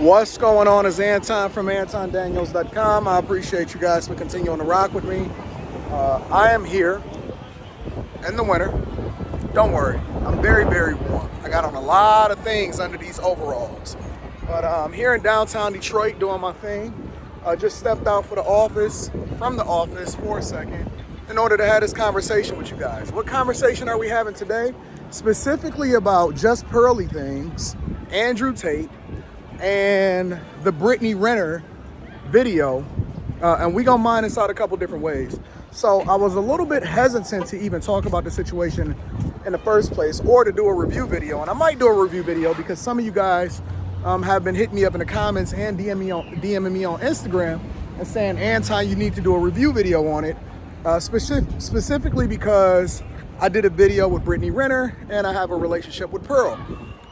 What's going on? Is Anton from AntonDaniels.com. I appreciate you guys for continuing to rock with me. I am here in the winter. Don't worry, I'm very, very warm. I got on a lot of things under these overalls. But I'm here in downtown Detroit doing my thing. Just stepped out from the office for a second in order to have this conversation with you guys. What conversation are we having today? Specifically about just pearly things, Andrew Tate, and the Brittany Renner video, and we gonna mine this out a couple different ways. So I was a little bit hesitant to even talk about the situation in the first place or to do a review video, and I might do a review video because some of you guys have been hitting me up in the comments and DMing me on Instagram and saying, Anton, you need to do a review video on it, specifically because I did a video with Brittany Renner and I have a relationship with Pearl.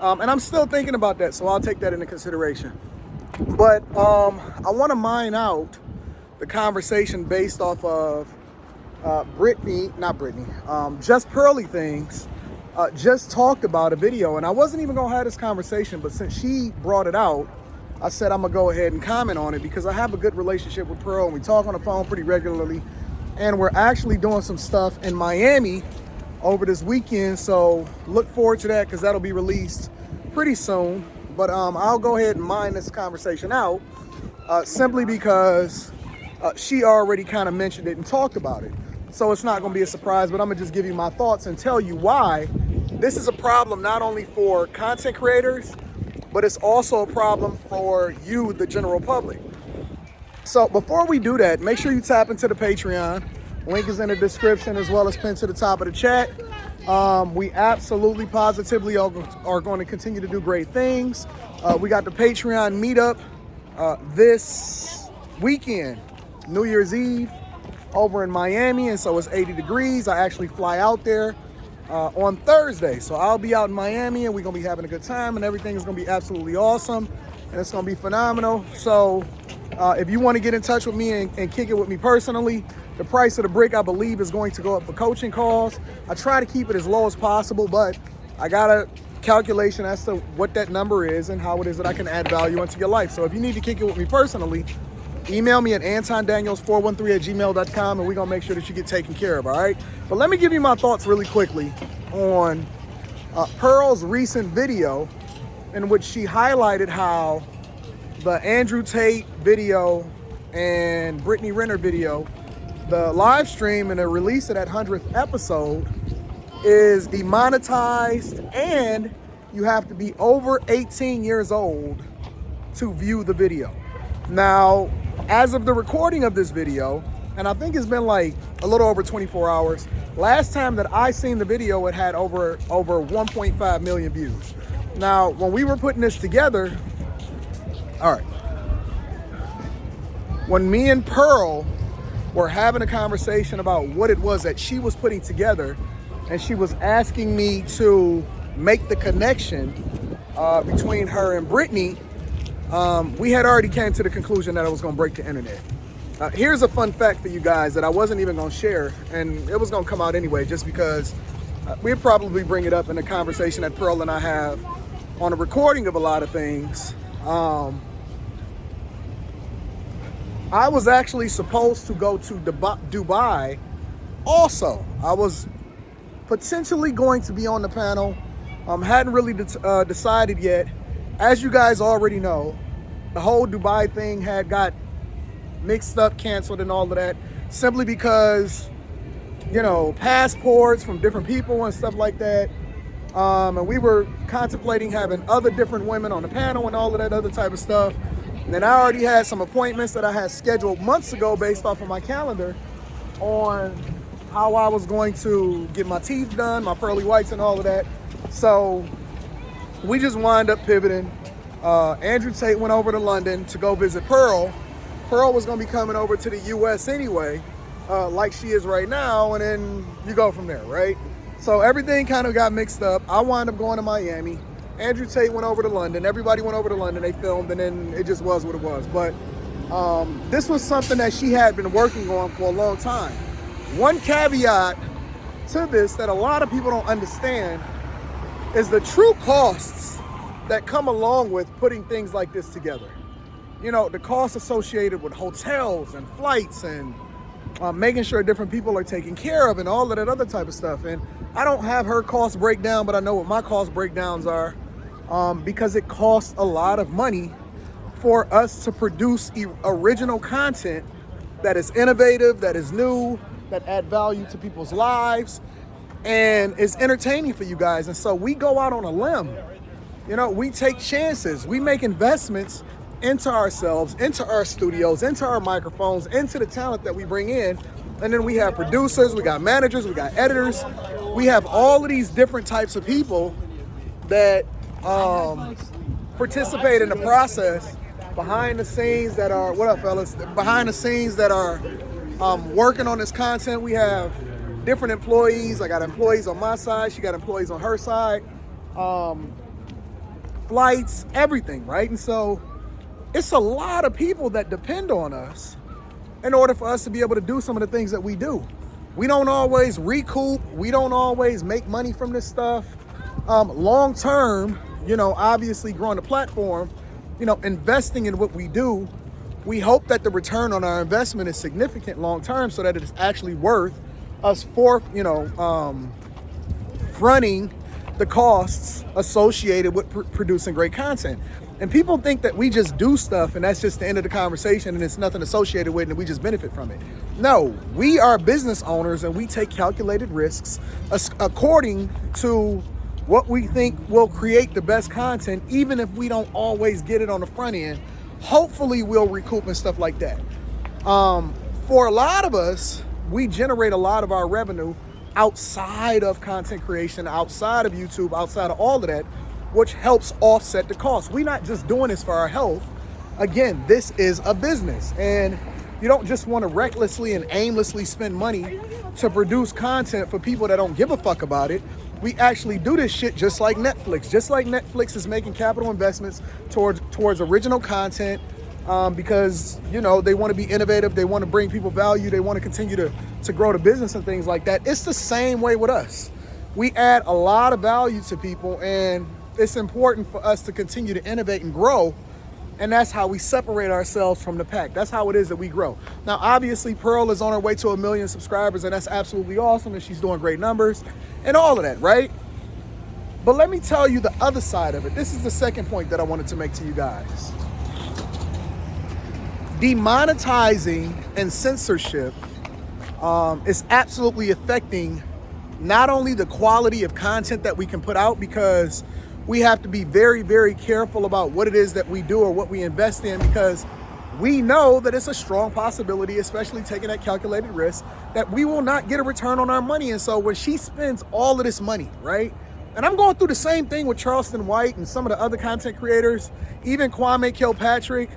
And I'm still thinking about that, so I'll take that into consideration. But I want to mine out the conversation based off of Just Pearly Things just talked about a video. And I wasn't even going to have this conversation, but since she brought it out, I said I'm going to go ahead and comment on it because I have a good relationship with Pearl and we talk on the phone pretty regularly. And we're actually doing some stuff in Miami over this weekend, so look forward to that because that'll be released pretty soon. But I'll go ahead and mine this conversation out simply because she already kind of mentioned it and talked about it, so it's not going to be a surprise. But I'm gonna just give you my thoughts and tell you why this is a problem not only for content creators, but it's also a problem for you, the general public. So before we do that, make sure you tap into the Patreon. Link is in the description as well as pinned to the top of the chat. We absolutely, positively are going to continue to do great things. We got the Patreon meetup this weekend, New Year's Eve, over in Miami, and so it's 80 degrees. I actually fly out there on Thursday, so I'll be out in Miami, and we're going to be having a good time, and everything is going to be absolutely awesome, and it's going to be phenomenal. So if you want to get in touch with me and kick it with me personally, the price of the brick, I believe, is going to go up for coaching calls. I try to keep it as low as possible, but I got a calculation as to what that number is and how it is that I can add value into your life. So if you need to kick it with me personally, email me at antondaniels413@gmail.com, and we're going to make sure that you get taken care of, all right? But let me give you my thoughts really quickly on Pearl's recent video in which she highlighted how the Andrew Tate video and Brittany Renner video, the live stream and the release of that 100th episode is demonetized, and you have to be over 18 years old to view the video. Now, as of the recording of this video, and I think it's been like a little over 24 hours, last time that I seen the video, it had over 1.5 million views. Now, when we were putting this together, all right, when me and Pearl were having a conversation about what it was that she was putting together, and she was asking me to make the connection between her and Brittany, we had already came to the conclusion that I was going to break the internet. Here's a fun fact for you guys that I wasn't even going to share, and it was going to come out anyway just because we'd probably bring it up in a conversation that Pearl and I have on a recording of a lot of things. I was actually supposed to go to Dubai also. I was potentially going to be on the panel. Hadn't really decided yet. As you guys already know, the whole Dubai thing had got mixed up, canceled and all of that, simply because, you know, passports from different people and stuff like that. And we were contemplating having other different women on the panel and all of that other type of stuff. And then I already had some appointments that I had scheduled months ago based off of my calendar on how I was going to get my teeth done, my pearly whites and all of that. So we just wind up pivoting. Andrew Tate went over to London to go visit Pearl. Pearl was going to be coming over to the US anyway, like she is right now, and then you go from there, right? So everything kind of got mixed up. I wound up going to Miami. Andrew Tate went over to London. Everybody went over to London. They filmed, and then it just was what it was. But this was something that she had been working on for a long time. One caveat to this that a lot of people don't understand is the true costs that come along with putting things like this together. You know, the costs associated with hotels and flights and making sure different people are taken care of and all of that other type of stuff. And I don't have her cost breakdown, but I know what my cost breakdowns are, because it costs a lot of money for us to produce original content that is innovative, that is new, that add value to people's lives, and is entertaining for you guys. And so we go out on a limb. You know, we take chances. We make investments into ourselves, into our studios, into our microphones, into the talent that we bring in. And then we have producers, we got managers, we got editors. We have all of these different types of people that participate in the process behind the scenes that are, what up fellas? Behind the scenes that are working on this content. We have different employees. I got employees on my side, she got employees on her side. Flights, everything, right? And so it's a lot of people that depend on us in order for us to be able to do some of the things that we do. We don't always recoup. We don't always make money from this stuff. Long term, you know, obviously growing the platform, you know, investing in what we do, we hope that the return on our investment is significant long term so that it is actually worth us fronting the costs associated with producing great content. And people think that we just do stuff and that's just the end of the conversation and it's nothing associated with it and we just benefit from it. No, we are business owners and we take calculated risks according to what we think will create the best content, even if we don't always get it on the front end. Hopefully we'll recoup and stuff like that. For a lot of us, we generate a lot of our revenue outside of content creation, outside of YouTube, outside of all of that, which helps offset the cost. We're not just doing this for our health. Again, this is a business, and you don't just want to recklessly and aimlessly spend money to produce content for people that don't give a fuck about it. We actually do this shit just like Netflix. Just like Netflix is making capital investments towards original content, because, you know, they want to be innovative, they want to bring people value, they want to continue to grow the business and things like that. It's the same way with us. We add a lot of value to people, and it's important for us to continue to innovate and grow, and that's how we separate ourselves from the pack. That's how it is that we grow. Now, obviously, Pearl is on her way to 1 million subscribers, and that's absolutely awesome, and she's doing great numbers and all of that, right? But let me tell you the other side of it. This is the second point that I wanted to make to you guys. Demonetizing and censorship is absolutely affecting not only the quality of content that we can put out, because we have to be very, very careful about what it is that we do or what we invest in, because we know that it's a strong possibility, especially taking that calculated risk, that we will not get a return on our money. And so when she spends all of this money, right? And I'm going through the same thing with Charleston White and some of the other content creators, even Kwame Kilpatrick,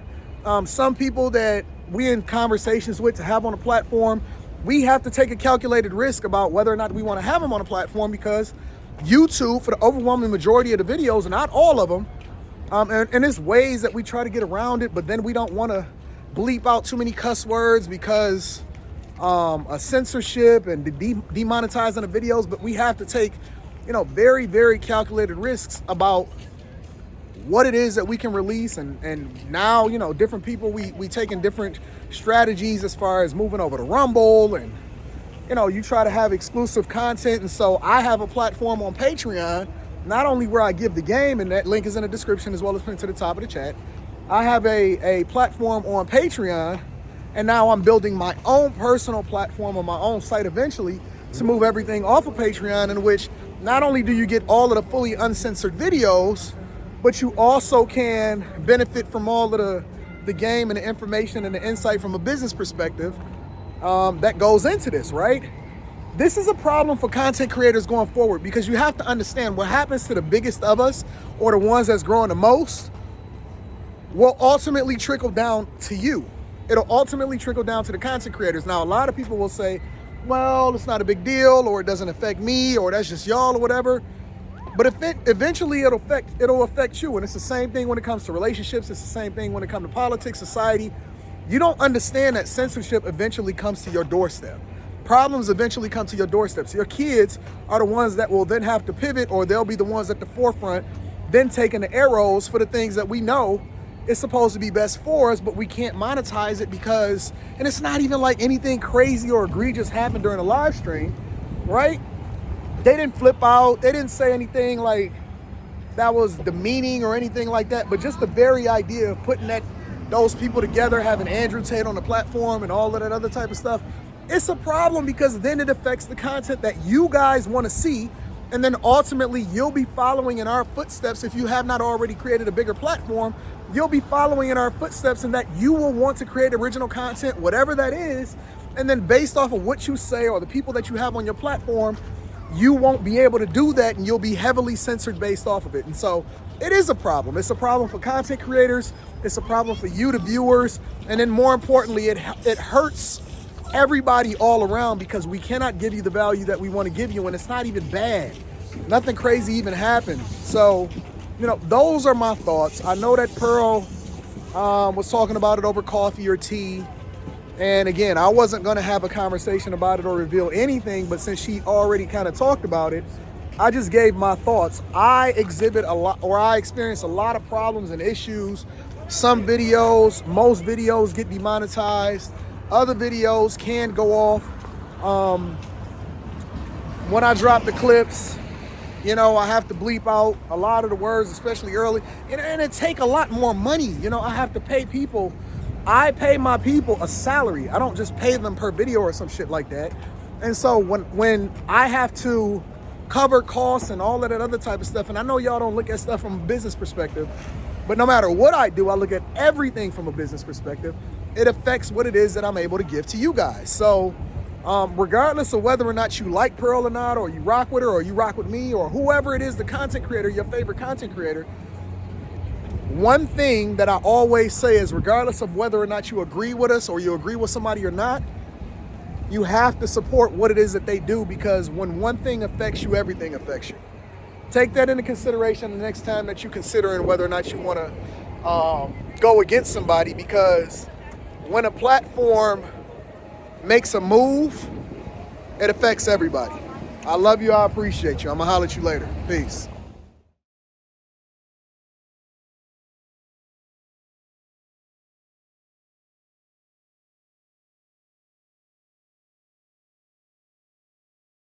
some people that we in conversations with to have on a platform. We have to take a calculated risk about whether or not we want to have them on a platform, because YouTube, for the overwhelming majority of the videos, not all of them, and there's ways that we try to get around it, but then we don't want to bleep out too many cuss words because a censorship and demonetizing the videos. But we have to take, you know, very, very calculated risks about what it is that we can release. And now, you know, different people, we taking different strategies as far as moving over to Rumble, and, you know, you try to have exclusive content. And so I have a platform on Patreon, not only where I give the game, and that link is in the description as well as pinned to the top of the chat. I have a platform on Patreon, and now I'm building my own personal platform on my own site eventually to move everything off of Patreon, in which not only do you get all of the fully uncensored videos, but you also can benefit from all of the game and the information and the insight from a business perspective that goes into this, right? This is a problem for content creators going forward, because you have to understand what happens to the biggest of us, or the ones that's growing the most, will ultimately trickle down to you. It'll ultimately trickle down to the content creators. Now, a lot of people will say, well, it's not a big deal, or it doesn't affect me, or that's just y'all, or whatever. But eventually it'll affect you. And it's the same thing when it comes to relationships. It's the same thing when it comes to politics, society. You don't understand that censorship eventually comes to your doorstep. Problems eventually come to your doorstep. So your kids are the ones that will then have to pivot, or they'll be the ones at the forefront then taking the arrows for the things that we know is supposed to be best for us, but we can't monetize it because, and it's not even like anything crazy or egregious happened during a live stream, right? They didn't flip out. They didn't say anything like that was demeaning or anything like that, but just the very idea of putting those people together, having Andrew Tate on the platform and all of that other type of stuff, it's a problem because then it affects the content that you guys want to see. And then ultimately you'll be following in our footsteps. If you have not already created a bigger platform, you'll be following in our footsteps, and that you will want to create original content, whatever that is. And then based off of what you say or the people that you have on your platform, you won't be able to do that, and you'll be heavily censored based off of it. And so it is a problem. It's a problem for content creators. It's a problem for you, the viewers. And then more importantly, it hurts everybody all around because we cannot give you the value that we want to give you, and it's not even bad. Nothing crazy even happened. So, you know, those are my thoughts. I know that Pearl was talking about it over coffee or tea. And again, I wasn't going to have a conversation about it or reveal anything, but since she already kind of talked about it, I just gave my thoughts. I exhibit a lot, or I experience a lot of problems and issues. Some videos, most videos get demonetized. Other videos can go off. When I drop the clips, you know, I have to bleep out a lot of the words, especially early. And it take a lot more money. You know, I have to pay people. I pay my people a salary. I don't just pay them per video or some shit like that. And so when I have to cover costs and all of that other type of stuff, and I know y'all don't look at stuff from a business perspective, but no matter what I do, I look at everything from a business perspective. It affects what it is that I'm able to give to you guys. So regardless of whether or not you like Pearl or not, or you rock with her, or you rock with me, or whoever it is, the content creator, your favorite content creator, one thing that I always say is, regardless of whether or not you agree with us or you agree with somebody or not, you have to support what it is that they do, because when one thing affects you, everything affects you. Take that into consideration the next time that you're considering whether or not you want to go against somebody, because when a platform makes a move, it affects everybody. I love you. I appreciate you. I'm going to holler at you later. Peace.